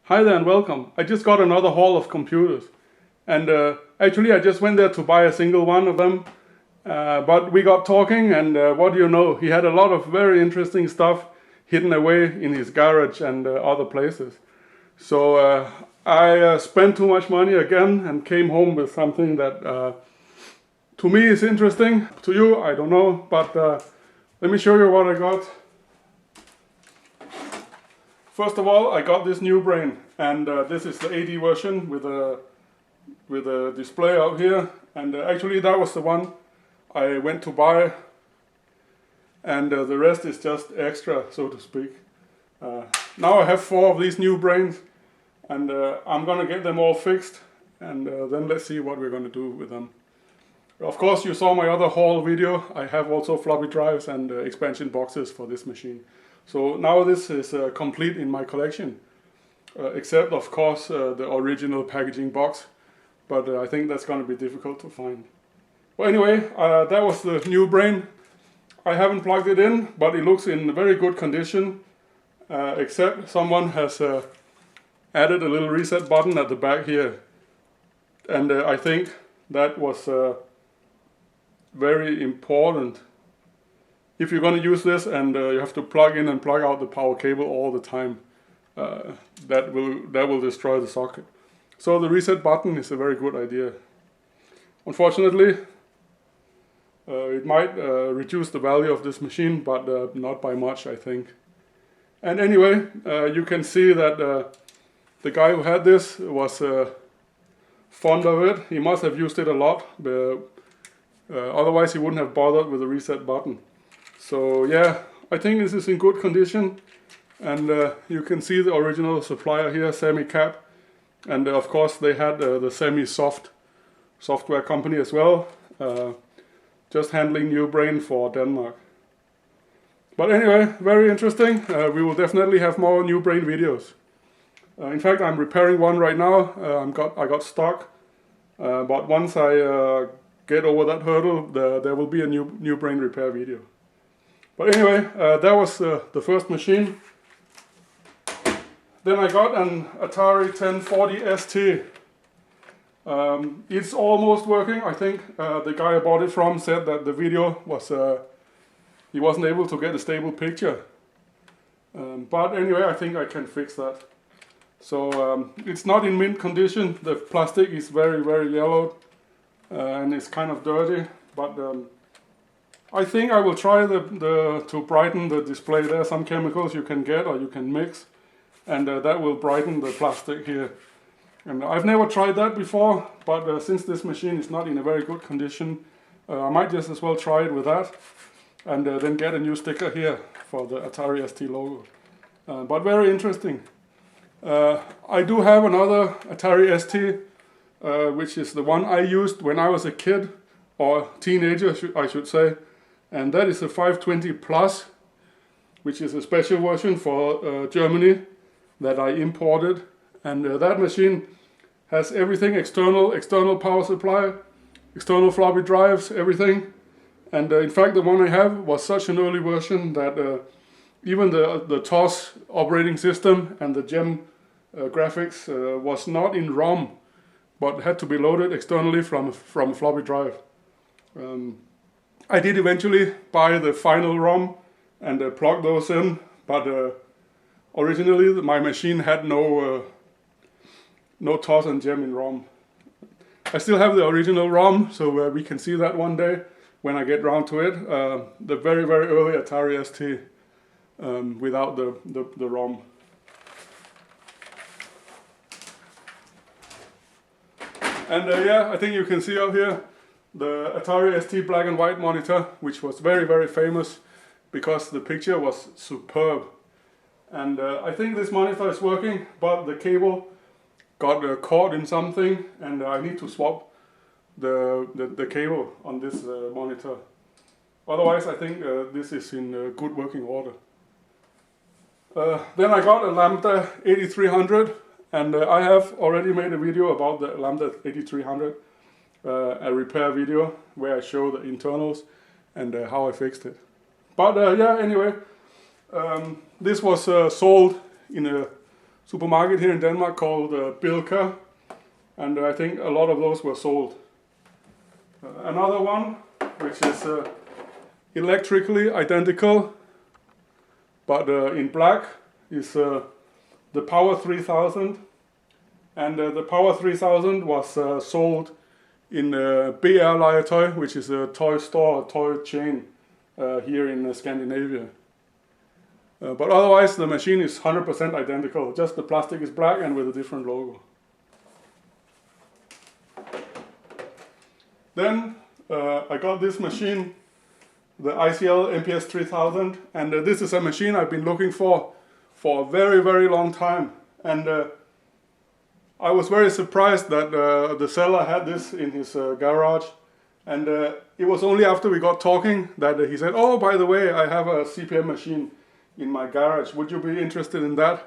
Hi there and welcome. I just got another haul of computers. And actually I just went there to buy a single one of them. But we got talking and what do you know? He had a lot of very interesting stuff hidden away in his garage and other places. So I spent too much money again and came home with something that to me is interesting. To you, I don't know. But let me show you what I got. First of all, I got this Newbrain, and this is the AD version with a display out here. And actually, that was the one I went to buy, and the rest is just extra, so to speak. Now I have 4 of these Newbrains, and I'm gonna get them all fixed, and then let's see what we're gonna do with them. Of course, you saw my other haul video. I have also floppy drives and expansion boxes for this machine. So now this is complete in my collection, except of course the original packaging box, but I think that's going to be difficult to find. Well, anyway, that was the Newbrain. I haven't plugged it in, but it looks in very good condition, except someone has added a little reset button at the back here, and I think that was very important. If you're going to use this and you have to plug in and plug out the power cable all the time, that will destroy the socket. So the reset button is a very good idea. Unfortunately, it might reduce the value of this machine, but not by much, I think. And anyway, you can see that the guy who had this was fond of it. He must have used it a lot, otherwise he wouldn't have bothered with the reset button. So yeah, I think this is in good condition, and you can see the original supplier here, Semi-Cap, and of course they had the Semi-Soft software company as well, just handling Newbrain for Denmark. But anyway, very interesting. We will definitely have more Newbrain videos. In fact, I'm repairing one right now. I got stuck, but once I get over that hurdle, there will be a Newbrain repair video. But anyway, that was the first machine. Then I got an Atari 1040 ST. It's almost working. I think the guy I bought it from said that the video was, he wasn't able to get a stable picture. But anyway, I think I can fix that. So it's not in mint condition. The plastic is very, very yellowed and it's kind of dirty. But I think I will try to brighten the display. There are some chemicals you can get or you can mix, and that will brighten the plastic here. And I've never tried that before, but since this machine is not in a very good condition, I might just as well try it with that, and then get a new sticker here for the Atari ST logo. But very interesting. I do have another Atari ST, which is the one I used when I was a kid, or teenager I should say. And that is a 520 Plus, which is a special version for Germany that I imported. And that machine has everything external power supply, external floppy drives, everything. And in fact, the one I have was such an early version that even the TOS operating system and the GEM graphics was not in ROM, but had to be loaded externally from a floppy drive. I did eventually buy the final ROM and plug those in, but originally my machine had no TOS and GEM in ROM. I still have the original ROM, so we can see that one day when I get round to it. The very, very early Atari ST without the ROM. And yeah, I think you can see up here the Atari ST black and white monitor, which was very, very famous because the picture was superb. And I think this monitor is working, but the cable got caught in something, and I need to swap the cable on this monitor. Otherwise, I think this is in good working order. Then I got a Lambda 8300, and I have already made a video about the Lambda 8300. A repair video where I show the internals and how I fixed it. But yeah, anyway, this was sold in a supermarket here in Denmark called Bilka, and I think a lot of those were sold. Another one, which is electrically identical, but in black, is the Power 3000. And the Power 3000 was sold in BR Legetøj, which is a toy store, a toy chain here in Scandinavia. But otherwise, the machine is 100% identical. Just the plastic is black and with a different logo. Then I got this machine, the ICL MPS 3000, and this is a machine I've been looking for a very, very long time. And I was very surprised that the seller had this in his garage. And it was only after we got talking that he said, "Oh, by the way, I have a CPM machine in my garage. Would you be interested in that?"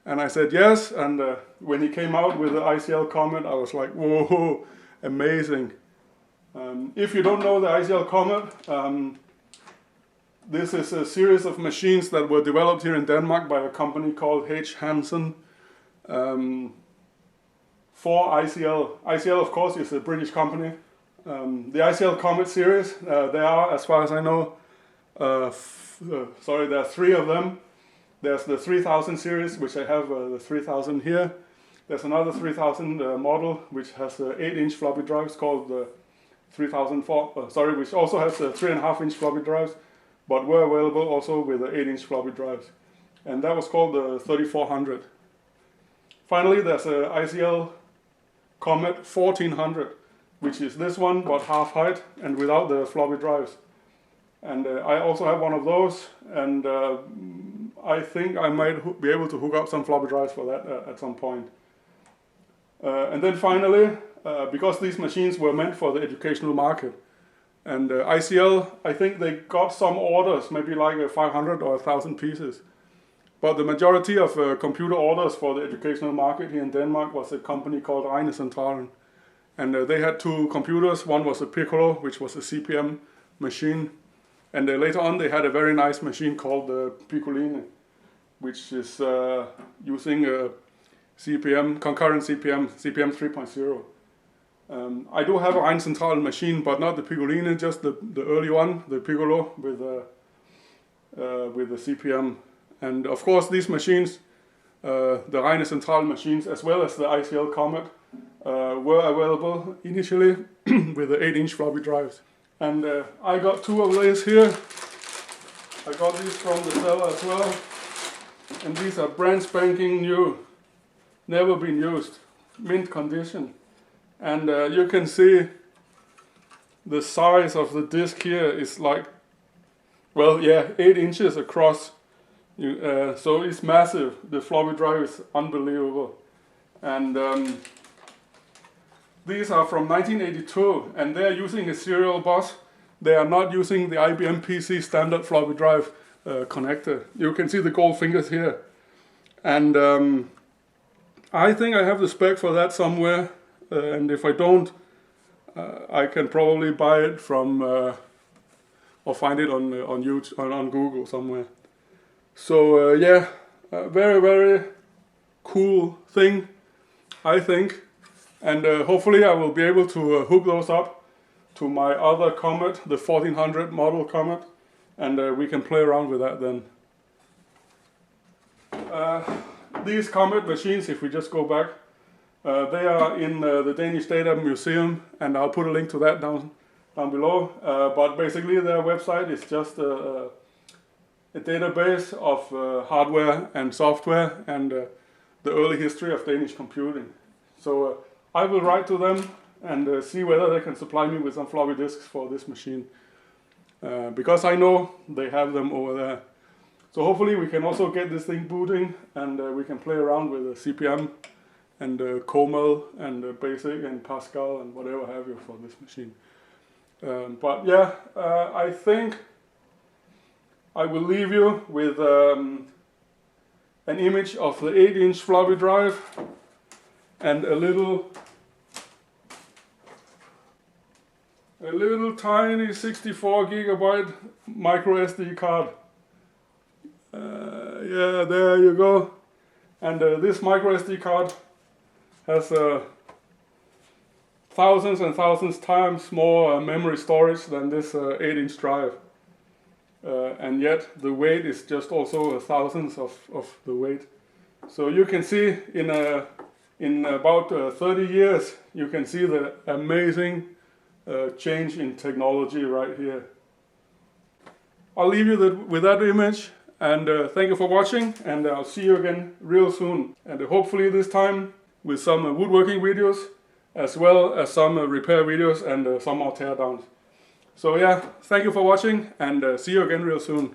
And I said yes. And when he came out with the ICL Comet, I was like, whoa, amazing. If you don't know the ICL Comet, this is a series of machines that were developed here in Denmark by a company called H. Hansen for ICL. ICL, of course, is a British company. The ICL Comet series, there are, as far as I know, there are 3 of them. There's the 3000 series, which I have the 3000 here. There's another 3000 model, which has 8-inch floppy drives called the 3004, which also has 3.5-inch floppy drives, but were available also with 8-inch floppy drives. And that was called the 3400. Finally, there's a ICL Comet 1400, which is this one, but half height and without the floppy drives. And I also have one of those, and I think I might be able to hook up some floppy drives for that at some point. And then finally, because these machines were meant for the educational market, and ICL, I think they got some orders, maybe like 500 or 1,000 pieces. But the majority of computer orders for the educational market here in Denmark was a company called Regnecentralen. And they had 2 computers. One was a Piccolo, which was a CPM machine. And later on, they had a very nice machine called the Piccoline, which is using CPM, concurrent CPM 3.0. I do have a Regnecentralen machine, but not the Piccoline, just the early one, the Piccolo with the CPM. And of course, these machines, the Regnecentralen machines, as well as the ICL Comet, were available initially with the 8-inch floppy drives. And I got 2 of these here. I got these from the seller as well. And these are brand spanking new, never been used, mint condition. And you can see the size of the disc here is like, 8 inches across. So it's massive. The floppy drive is unbelievable. And these are from 1982, and they're using a serial bus. They are not using the IBM PC standard floppy drive connector. You can see the gold fingers here. And I think I have the spec for that somewhere. And if I don't, I can probably buy it from or find it on YouTube, on Google somewhere. So a very, very cool thing, I think. And hopefully I will be able to hook those up to my other Comet, the 1400 model Comet, and we can play around with that then. These Comet machines, if we just go back, they are in the Danish Data Museum, and I'll put a link to that down below. But basically their website is just a database of hardware and software and the early history of Danish computing. So I will write to them and see whether they can supply me with some floppy disks for this machine. Because I know they have them over there. So hopefully we can also get this thing booting, and we can play around with the CPM and Comel and Basic and Pascal and whatever have you for this machine. I think I will leave you with an image of the 8-inch floppy drive and a little tiny 64 gigabyte micro SD card. There you go. And this micro SD card has thousands and thousands times more memory storage than this 8-inch drive. And yet the weight is just also thousands of the weight. So you can see in about 30 years, you can see the amazing change in technology right here. I'll leave you with that image, and thank you for watching, and I'll see you again real soon. And hopefully this time with some woodworking videos, as well as some repair videos and some more teardowns. So yeah, thank you for watching, and see you again real soon.